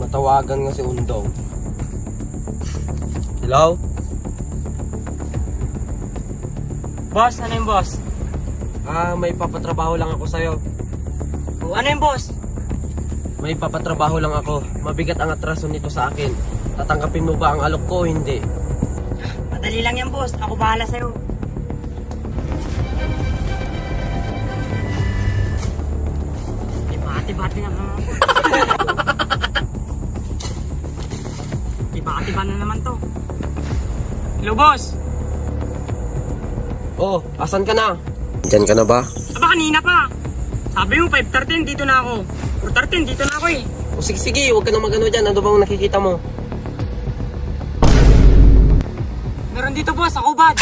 Natawagan nga si Undong. Hello? Boss, ano yung boss? May papatrabaho lang ako sa'yo. O, ano yung boss? May papatrabaho lang ako. Mabigat ang atraso nito sa akin. Tatanggapin mo ba ang alok ko o hindi? Madali lang yan boss, ako bahala sa'yo. Bati-bati na naman po. Bati-bati na naman to. Hello boss! Oh, asan ka na? Diyan ka na ba? Aba kanina pa! Sabi mo 5:13 dito na ako. 4:13 dito na ako eh. O sige, sige, huwag ka na magano dyan. Ano bang nakikita mo? Meron dito boss, ako bad.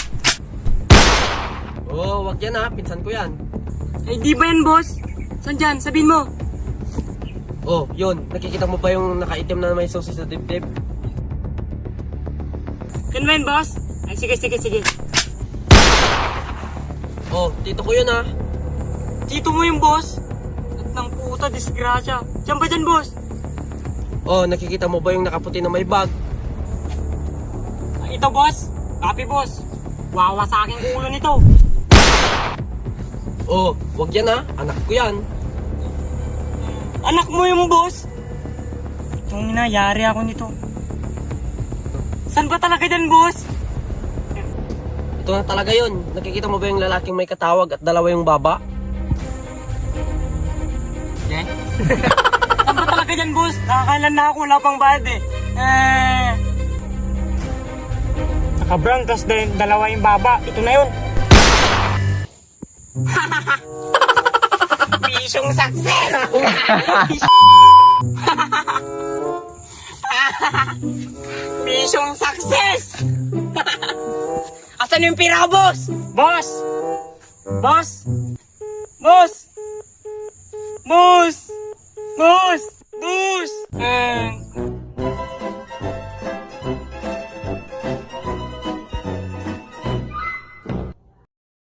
Oh, wag yan ha. Pinsan ko yan. Eh di ba yan boss? Saan dyan? Sabihin mo. Oh, yun. Nakikita mo ba yung nakaitim na may sauce sa dibdib? Yan ba yan boss? Ay sige. Oh, tito ko yun ha. Dito mo yung boss. At ng puta, disgrasya. Diyan ba dyan boss? Oh, nakikita mo ba yung nakaputi na may bag? Ito boss. Copy boss. Wawa sa aking ulo nito. Oh, wag yan ha. Anak ko yan. Anak mo yung boss? Itong inayari ako nito. Saan ba talaga dyan boss? Ito na talaga yun. Nakikita mo ba yung lalaking may katawag at dalawa yung baba? Eh? Saan ba talaga dyan boss? Nakakailan na ako, wala pang bayad eh. Naka-brown, tapos dalawa yung baba. Ito na yun. Mission success! Mission success! Asan yung pira ko, boss? Boss! Boss! Boss! Boss! Boss! Boss!